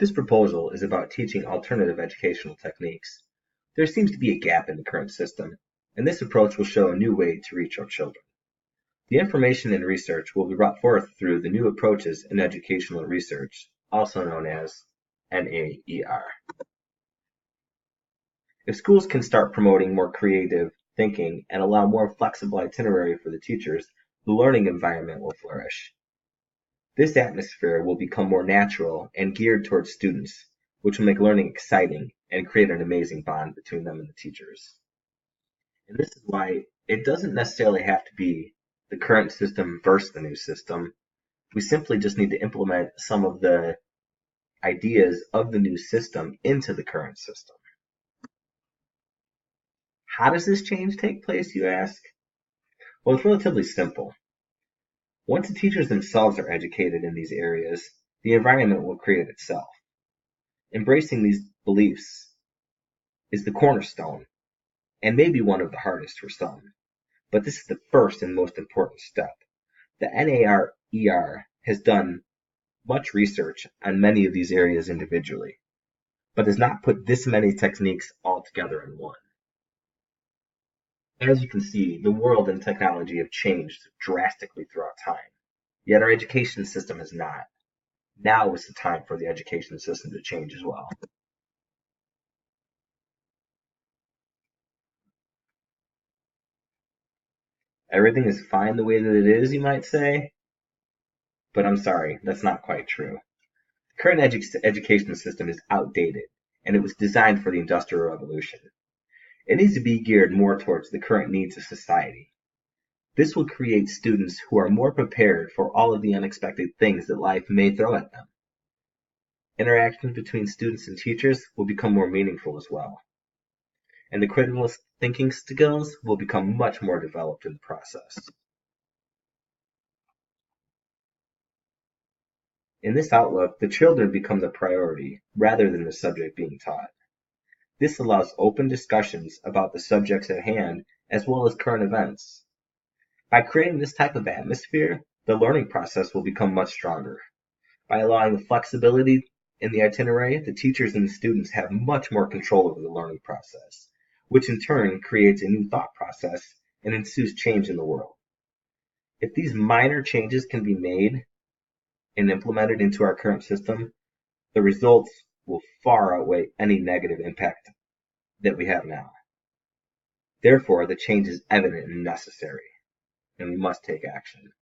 This proposal is about teaching alternative educational techniques. There seems to be a gap in the current system, and this approach will show a new way to reach our children. The information and research will be brought forth through the new approaches in educational research, also known as NAER. If schools can start promoting more creative thinking and allow more flexible itinerary for the teachers, the learning environment will flourish. This atmosphere will become more natural and geared towards students, which will make learning exciting and create an amazing bond between them and the teachers. And this is why it doesn't necessarily have to be the current system versus the new system. We simply just need to implement some of the ideas of the new system into the current system. How does this change take place, you ask? Well, it's relatively simple. Once the teachers themselves are educated in these areas, the environment will create itself. Embracing these beliefs is the cornerstone, and maybe one of the hardest for some. But this is the first and most important step. The NARER has done much research on many of these areas individually, but has not put this many techniques all together in one. As you can see, the world and technology have changed drastically throughout time, yet our education system has not. Now is the time for the education system to change as well. Everything is fine the way that it is, you might say, but I'm sorry, that's not quite true. The current education system is outdated, and it was designed for the Industrial Revolution. It needs to be geared more towards the current needs of society. This will create students who are more prepared for all of the unexpected things that life may throw at them. Interactions between students and teachers will become more meaningful as well, and the critical thinking skills will become much more developed in the process. In this outlook, the children become the priority rather than the subject being taught. This allows open discussions about the subjects at hand as well as current events. By creating this type of atmosphere, the learning process will become much stronger. By allowing the flexibility in the itinerary, the teachers and the students have much more control over the learning process, which in turn creates a new thought process and ensues change in the world. If these minor changes can be made and implemented into our current system, the results will far outweigh any negative impact that we have now. Therefore, the change is evident and necessary, and we must take action.